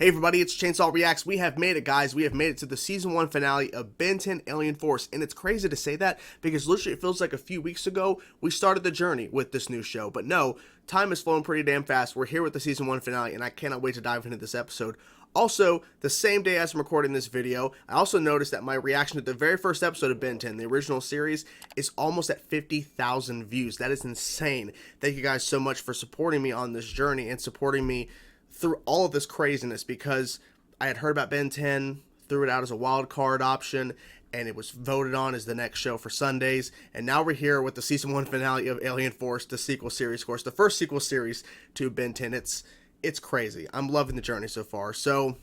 Hey everybody, it's Chainsaw Reacts. We have made it, guys. We have made it to the Season 1 finale of Ben 10 Alien Force. And it's crazy to say that because literally it feels like a few weeks ago we started the journey with this new show. But no, time is flowing pretty damn fast. We're here with the Season 1 finale and I cannot wait to dive into this episode. Also, the same day as I'm recording this video, I also noticed that my reaction to the very first episode of Ben 10, the original series, is almost at 50,000 views. That is insane. Thank you guys so much for supporting me on this journey and supporting me through all of this craziness, because I had heard about Ben 10, threw it out as a wild card option, and it was voted on as the next show for Sundays. And now we're here with the Season 1 finale of Alien Force, the sequel series, of course, the first sequel series to Ben 10. It's crazy. I'm loving the journey so far. So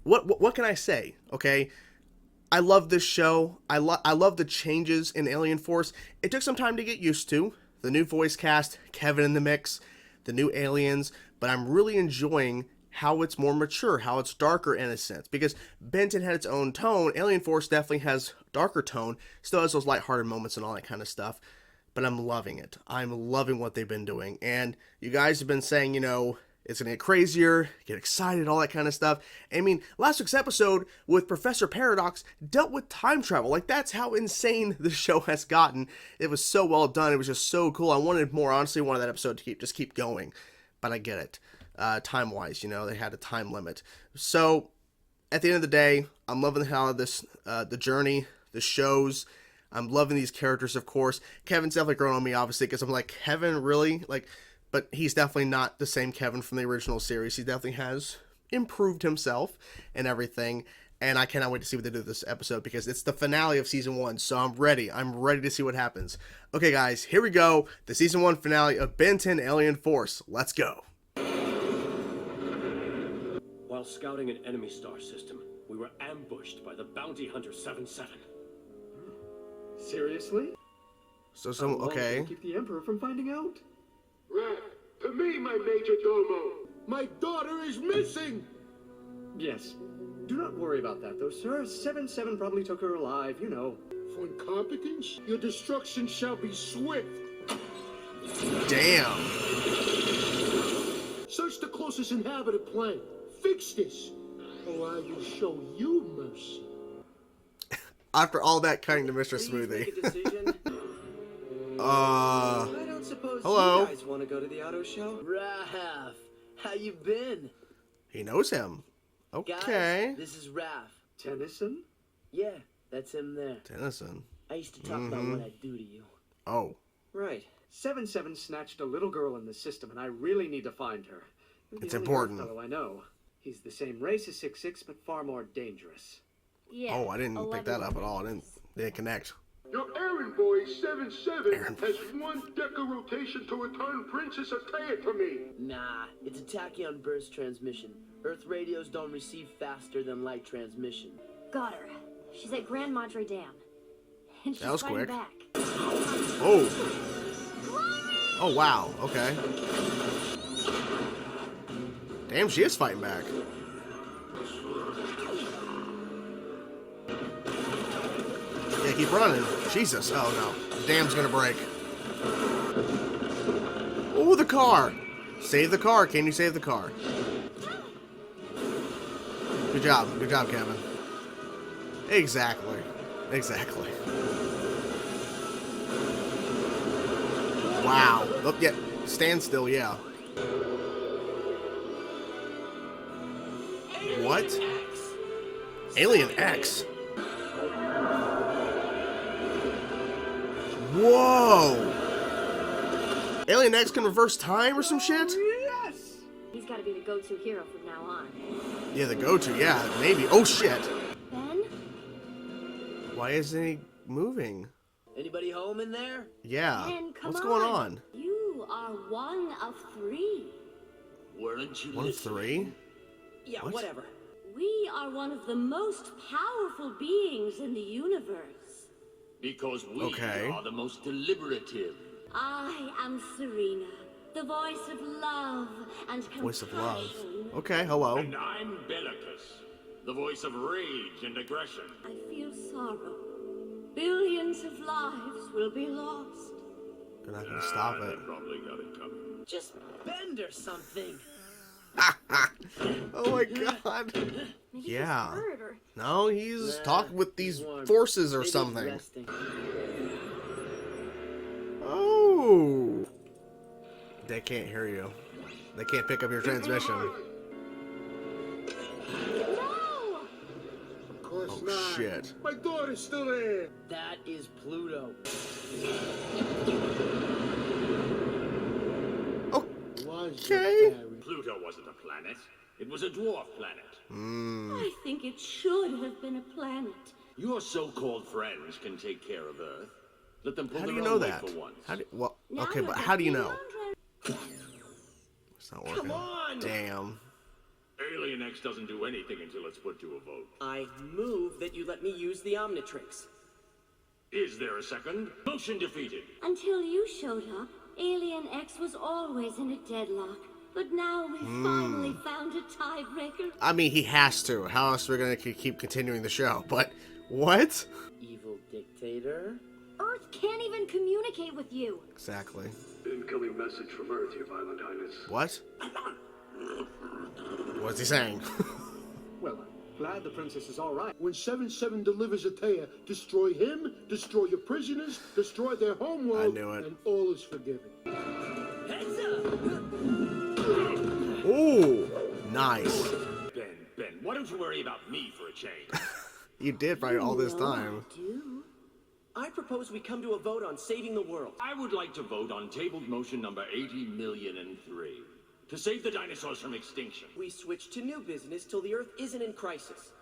what can I say? Okay, I love this show. I love the changes in Alien Force. It took some time to get used to. The new voice cast, Kevin in the mix, the new aliens, but I'm really enjoying how it's more mature, how it's darker in a sense, because Ben 10 had its own tone. Alien Force definitely has darker tone, still has those lighthearted moments and all that kind of stuff, but I'm loving it. I'm loving what they've been doing, and you guys have been saying, you know, it's gonna get crazier, get excited, all that kind of stuff. I mean, last week's episode with Professor Paradox dealt with time travel. Like, that's how insane the show has gotten. It was so well done. It was just so cool. I wanted more. Honestly, wanted that episode to just keep going, but I get it. Time-wise, you know, they had a time limit. So, at the end of the day, I'm loving how this, the journey, the shows. I'm loving these characters, of course. Kevin's definitely grown on me, obviously, because I'm like, Kevin, really? Like, but he's definitely not the same Kevin from the original series. He definitely has improved himself and everything. And I cannot wait to see what they do with this episode, because it's the finale of Season 1. So I'm ready. I'm ready to see what happens. Okay, guys, here we go. The Season 1 finale of Ben 10 Alien Force. Let's go. While scouting an enemy star system, we were ambushed by the bounty hunter 7-7. Seriously? So okay. Keep the Emperor from finding out. Raph, to me, my major domo. My daughter is missing. Yes. Do not worry about that, though, sir. 7-7 probably took her alive, you know. For incompetence, your destruction shall be swift. Damn. Search the closest inhabited planet. Fix this, or I will show you mercy. After all that cutting to Mr. Smoothie. I don't suppose hello. You guys want to go to the auto show? Raph, how you been? He knows him. Okay. Guys, this is Raph. Tennyson? Yeah, that's him there. Tennyson. I used to talk about what I'd do to you. Oh. Right. 7-7 snatched a little girl in the system, and I really need to find her. You're It's the only important. fellow I know. He's the same race as 6-6, but far more dangerous. Yeah. Oh, I didn't pick that up at all. They didn't connect. Your errand boy 7-7 has one deca rotation to return Princess Atea to me. Nah, it's a tachyon burst transmission. Earth radios don't receive faster than light transmission. Got her. She's at Grand Madre Dam. And she's That was fighting quick. back. Oh. Oh, wow. Okay. Damn, she is fighting back. Yeah, keep running. Jesus. Oh, no. The dam's gonna break. Oh, the car. Save the car. Can you save the car? Good job. Good job, Kevin. Exactly. Exactly. Wow. Oh, yeah. Stand still, yeah. What? Alien X? Whoa! Alien X can reverse time or some shit? Yes! He's got to be the go-to hero from now on. Yeah, the go-to, yeah, maybe. Oh, shit. Ben? Why isn't he moving? Anybody home in there? Yeah. Ben, come What's going on? You are one of three. Weren't you One of three? Yeah, What? whatever. We are one of the most powerful beings in the universe. Because we Okay. are the most deliberative. I am Serena, the voice of love and compassion. Voice of love. Okay, hello. And I'm Bellicus, the voice of rage and aggression. I feel sorrow. Billions of lives will be lost. They're not gonna stop They it. probably got it coming. Just bend or something. Oh my god. Maybe Yeah. he's hurt or No, he's Nah, talking with he's these warm. forces or Maybe he's something. resting. Oh. They can't hear you. They can't pick up your transmission. no! Of course Oh, not. shit. My daughter's still there. That is Pluto. Okay. Pluto wasn't a planet. It was a dwarf planet. I think it should have been a planet. Your so-called friends can take care of Earth. Let them pull How do their you know own weight that? for once. How do, well, Now okay, look but at how do you the know? boundary. It's not working. Come on! Damn. Alien X doesn't do anything until it's put to a vote. I move that you let me use the Omnitrix. Is there a second? Motion defeated. Until you showed up, Alien X was always in a deadlock. But now we finally found a tiebreaker. I mean, he has to. How else are we going to keep continuing the show? But, what? Evil dictator. Earth can't even communicate with you. Exactly. Incoming message from Earth, Your Violent Highness. What? What's he saying? Well, I'm glad the princess is all right. When 7-7 delivers a Taya, destroy him, destroy your prisoners, destroy their homeworld, I knew it. and all is forgiven. Heads up! Ooh, nice. Ben, why don't you worry about me for a change? You did right all this time. Do? I propose we come to a vote on saving the world. I would like to vote on tabled motion number 80,000,003 to save the dinosaurs from extinction. We switch to new business till the Earth isn't in crisis.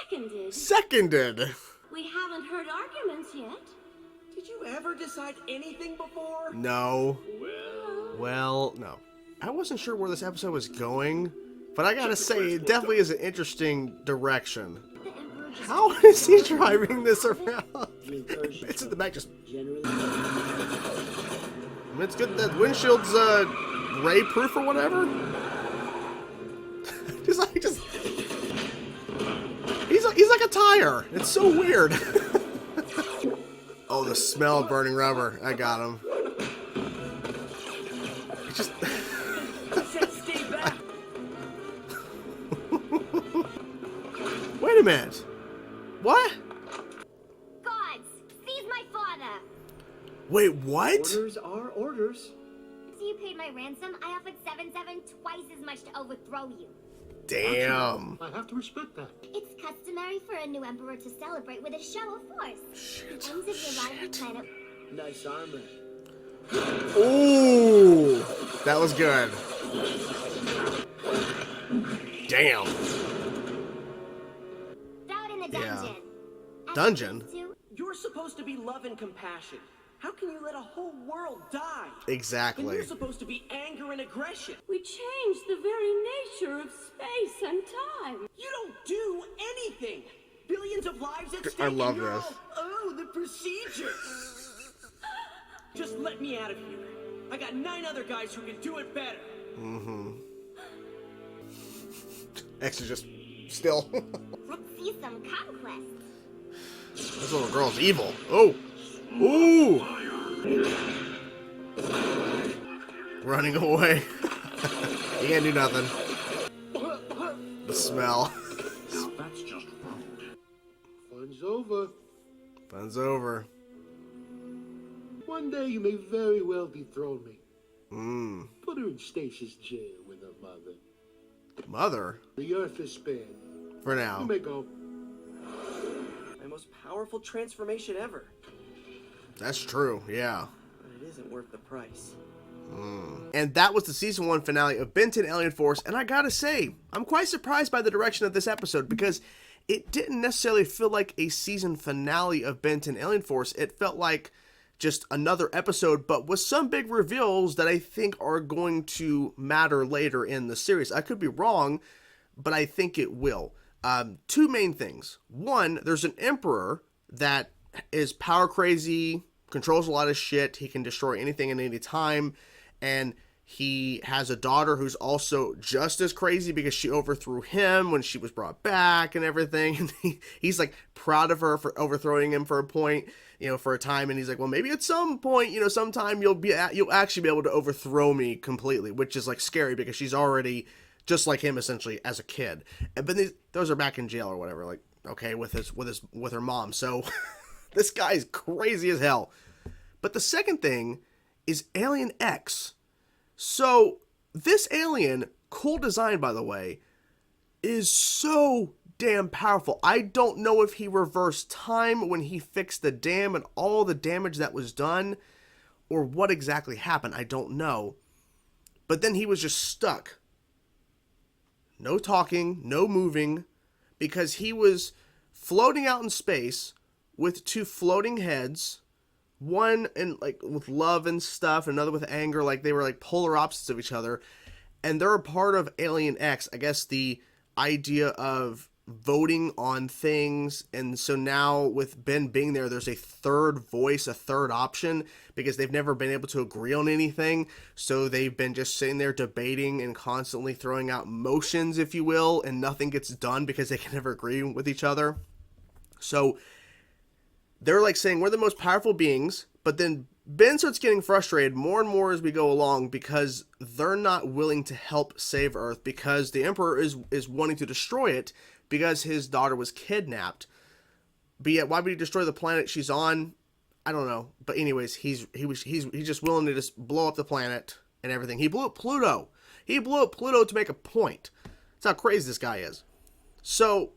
Seconded. Seconded. We haven't heard arguments yet. Did you ever decide anything before? No. Well, Well, no. I wasn't sure where this episode was going, but I gotta say, it definitely is an interesting direction. The Emperor just How is he driving this around? Incursion. It's in the back, just. Generally, I mean, it's good that windshield's ray proof or whatever. just. He's like a tire. It's so weird. Oh, the smell of burning rubber. I got him. It's just. said stay back. Wait a minute. What? Gods, seize my father! Wait, what? Orders are orders. So you paid my ransom, I offered 7-7 twice as much to overthrow you. Damn. I have to respect that. It's customary for a new emperor to celebrate with a show of force. Shit. The ends of your lively planet. Nice armor. Ooh, that was good. Damn. Throw it in the Yeah. dungeon. As Dungeon? opposed to- You're supposed to be love and compassion. How can you let a whole world die? And Exactly. you're supposed to be anger and aggression. We changed the very nature of space and time. You don't do anything. Billions of lives at stake. I love and you're this. all, oh, the procedure. Just let me out of here. I got 9 other guys who can do it better. X is just still. Let's see some conquest. This little girl's evil. Oh. Ooh. Running away. You can't do nothing. The smell. that's just rude. Fun's over. Fun's over. One day you may very well dethrone me. Mmm. Put her in stasis jail with her mother. Mother? The Earth is spared. For You now. may go. My most powerful transformation ever. That's true, yeah. But it isn't worth the price. And that was the season 1 finale of Ben 10 Alien Force, and I gotta say, I'm quite surprised by the direction of this episode because it didn't necessarily feel like a season finale of Ben 10 Alien Force. It felt like just another episode, but with some big reveals that I think are going to matter later in the series. I could be wrong, but I think it will. 2 main things. One, there's an emperor that is power crazy, controls a lot of shit. He can destroy anything at any time. And he has a daughter who's also just as crazy because she overthrew him when she was brought back and everything. And he's like proud of her for overthrowing him for a point. for a time. And he's like, well, maybe at some point, sometime you'll actually be able to overthrow me completely, which is like scary because she's already just like him essentially as a kid. But those are back in jail or whatever, like, okay, with her mom. So this guy's crazy as hell. But the second thing is Alien X. So this alien, cool design by the way, is so damn powerful. I don't know if he reversed time when he fixed the dam and all the damage that was done, or what exactly happened. I don't know. But then he was just stuck. No talking, no moving, because he was floating out in space with two floating heads, one in like with love and stuff, another with anger, like they were like polar opposites of each other. And they're a part of Alien X, I guess the idea of voting on things. And so now with Ben being there, there's a third voice, a third option, because they've never been able to agree on anything. So they've been just sitting there debating and constantly throwing out motions, if you will, and nothing gets done because they can never agree with each other. So they're like saying we're the most powerful beings, but then Ben starts getting frustrated more and more as we go along because they're not willing to help save Earth, because the Emperor is wanting to destroy it because his daughter was kidnapped. But yet, why would he destroy the planet she's on? I don't know. But anyways, he's just willing to just blow up the planet and everything. He blew up Pluto. He blew up Pluto to make a point. That's how crazy this guy is. So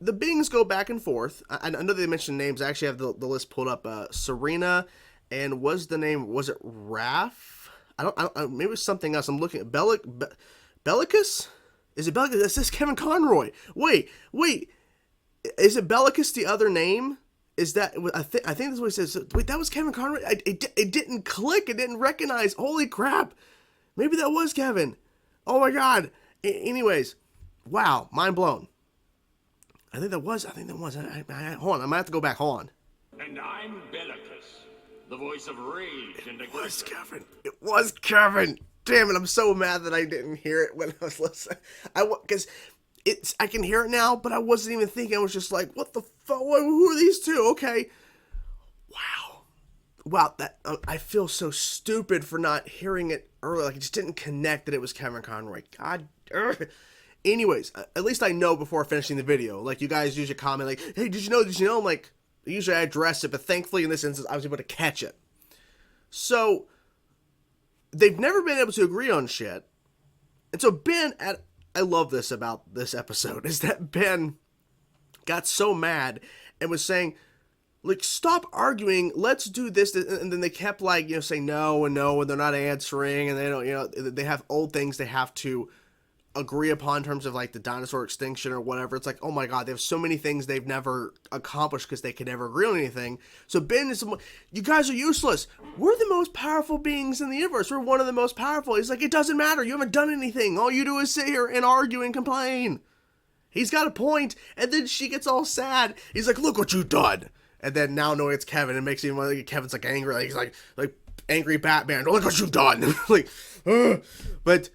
the beings go back and forth. I know they mentioned names. I actually have the list pulled up. Serena, and was it Raph? I don't maybe it was something else. I'm looking at Bellicus? Is it Bellicus? This is Kevin Conroy. Wait. Is it Bellicus the other name? Is that, I think that's what he says. Wait, that was Kevin Conroy? It didn't click. It didn't recognize. Holy crap. Maybe that was Kevin. Oh my God. Anyways. Wow. Mind blown. I think that was. Hold on. I'm going to have to go back. Hold on. And I'm Bellicus, the voice of rage and aggression. It was Kevin. It was Kevin. Damn it. I'm so mad that I didn't hear it when I was listening. Because I can hear it now, but I wasn't even thinking. I was just like, what the fuck? Who are these two? Okay. Wow. I feel so stupid for not hearing it earlier. Like, it just didn't connect that it was Kevin Conroy. God. Anyways, at least I know before finishing the video. Like, you guys usually comment like, hey, did you know? I'm like, usually I address it, but thankfully in this instance, I was able to catch it. So, they've never been able to agree on shit. And so I love this about this episode, is that Ben got so mad and was saying, like, stop arguing, let's do this. And then they kept like, saying no, and they're not answering, and they don't, they have old things they have to agree upon in terms of like the dinosaur extinction or whatever. It's like, oh my God, they have so many things they've never accomplished because they can never agree on anything. So Ben is, you guys are useless. We're the most powerful beings in the universe. We're one of the most powerful. He's like, it doesn't matter. You haven't done anything. All you do is sit here and argue and complain. He's got a point. And then she gets all sad. He's like, look what you've done. And then now knowing it's Kevin, it makes him like Kevin's like angry. Like, he's like angry Batman. Look what you've done. Like, but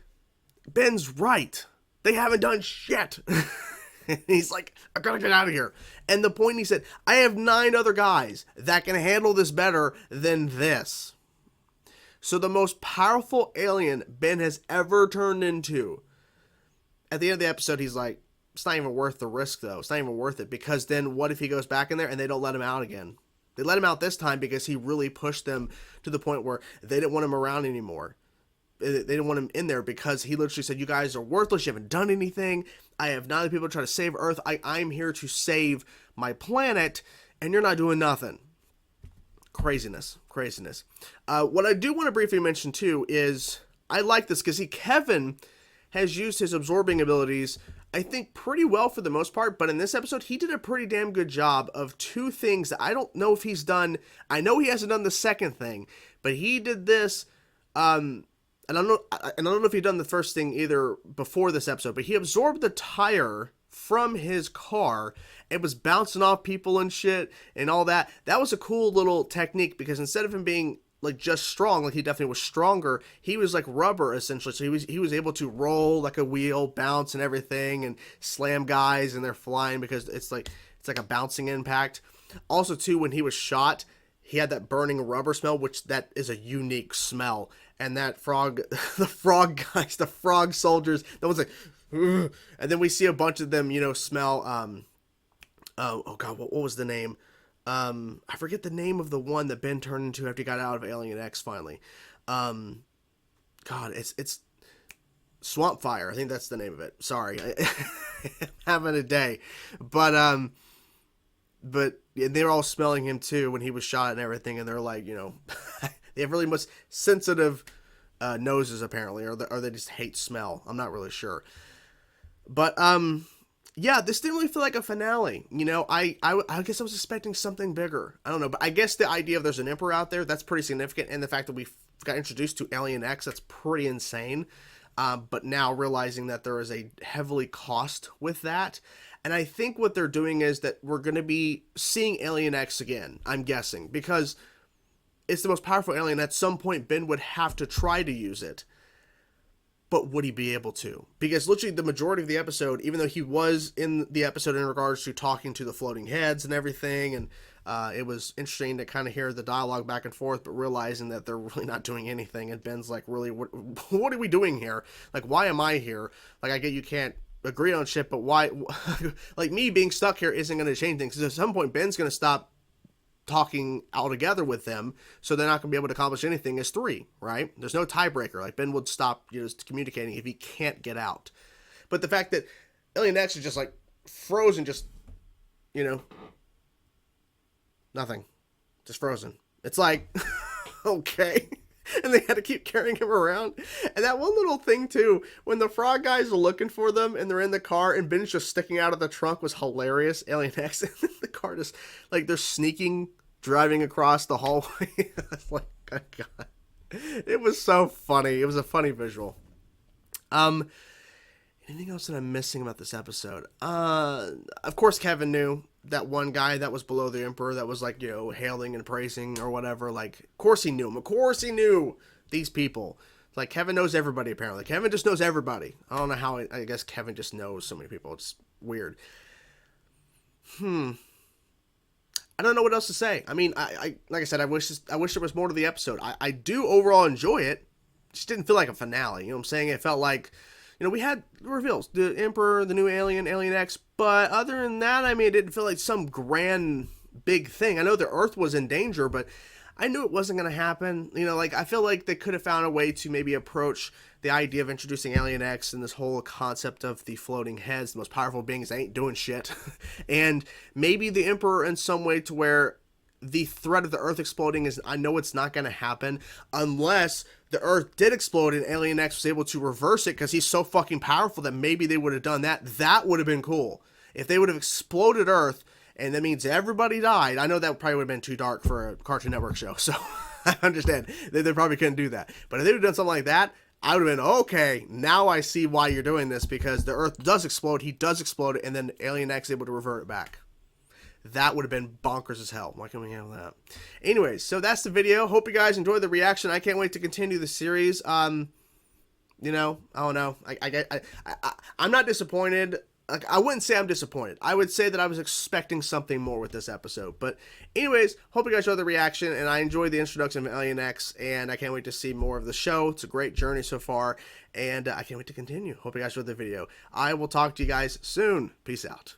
Ben's right. They haven't done shit. And he's like, I gotta get out of here. And the point, he said, I have 9 other guys that can handle this better than this. So the most powerful alien Ben has ever turned into. At the end of the episode, he's like, it's not even worth the risk, though. It's not even worth it. Because then what if he goes back in there and they don't let him out again? They let him out this time because he really pushed them to the point where they didn't want him around anymore. They didn't want him in there because he literally said, you guys are worthless. You haven't done anything. I have 9 people trying to save Earth. I'm here to save my planet, and you're not doing nothing. Craziness. What I do want to briefly mention, too, is I like this because Kevin has used his absorbing abilities, I think, pretty well for the most part. But in this episode, he did a pretty damn good job of 2 things that I don't know if he's done. I know he hasn't done the second thing, but he did this, and I don't know if he'd done the first thing either before this episode, but he absorbed the tire from his car and was bouncing off people and shit and all that. That was a cool little technique because instead of him being like just strong, like he definitely was stronger, he was like rubber essentially. So he was able to roll like a wheel, bounce and everything, and slam guys and they're flying because it's like a bouncing impact. Also, too, when he was shot, he had that burning rubber smell, which that is a unique smell. And that frog, the frog guys, the frog soldiers, that was like, ugh. And then we see a bunch of them, you know, smell, oh God, what was the name? I forget the name of the one that Ben turned into after he got out of Alien X finally. God, it's Swamp Fire. I think that's the name of it. Sorry. I'm having a day. But they're all smelling him too when he was shot and everything, and they're like, you know, they have really much sensitive noses apparently, or they just hate smell. I'm not really sure. But yeah, this didn't really feel like a finale. You know, I guess I was expecting something bigger. I don't know, but I guess the idea of there's an emperor out there, that's pretty significant, and the fact that we got introduced to Alien X, that's pretty insane. But now realizing that there is a heavily cost with that. And I think what they're doing is that we're going to be seeing Alien X again, I'm guessing, because it's the most powerful alien. At some point, Ben would have to try to use it. But would he be able to? Because literally the majority of the episode, even though he was in the episode in regards to talking to the floating heads and everything, and it was interesting to kind of hear the dialogue back and forth, but realizing that they're really not doing anything. And Ben's like, really, what are we doing here? Like, why am I here? Like, I get you can't agree on shit, but why? Like, me being stuck here isn't going to change things. Because at some point, Ben's going to stop talking altogether with them, so they're not going to be able to accomplish anything as three, right? There's no tiebreaker. Like, Ben would stop, you know, communicating if he can't get out. But the fact that Alien X is just like frozen, just, you know, nothing, just frozen. It's like, okay. And they had to keep carrying him around. And that one little thing too, when the frog guys are looking for them and they're in the car and Ben's just sticking out of the trunk, was hilarious. Alien X, and then the car just, like, they're sneaking, driving across the hallway. It's like, oh God. It was so funny. It was a funny visual. Anything else that I'm missing about this episode? Of course, Kevin knew that one guy that was below the Emperor that was, like, you know, hailing and praising or whatever. Like, of course he knew him. Of course he knew these people. Like, Kevin knows everybody, apparently. Kevin just knows everybody. I don't know how. I guess Kevin just knows so many people. It's weird. I don't know what else to say. I mean, I like I said, I wish there was more to the episode. I do overall enjoy it. Just didn't feel like a finale. You know what I'm saying? It felt like, you know, we had reveals, the Emperor, the new alien, Alien X, but other than that, I mean, it didn't feel like some grand big thing. I know the Earth was in danger, but I knew it wasn't going to happen. You know, like, I feel like they could have found a way to maybe approach the idea of introducing Alien X and this whole concept of the floating heads, the most powerful beings, they ain't doing shit. And maybe the Emperor in some way to where the threat of the Earth exploding is, I know it's not going to happen unless the Earth did explode and Alien X was able to reverse it because he's so fucking powerful that maybe they would have done that. That would have been cool. If they would have exploded Earth and that means everybody died. I know that probably would have been too dark for a Cartoon Network show, so I understand. They probably couldn't do that. But if they would have done something like that, I would have been, okay, now I see why you're doing this, because the Earth does explode, he does explode, and then Alien X is able to revert it back. That would have been bonkers as hell. Why can't we handle that? Anyways, so that's the video. Hope you guys enjoyed the reaction. I can't wait to continue the series. You know, I don't know. I'm not disappointed. Like, I wouldn't say I'm disappointed. I would say that I was expecting something more with this episode. But anyways, hope you guys enjoyed the reaction, and I enjoyed the introduction of Alien X, and I can't wait to see more of the show. It's a great journey so far, and I can't wait to continue. Hope you guys enjoyed the video. I will talk to you guys soon. Peace out.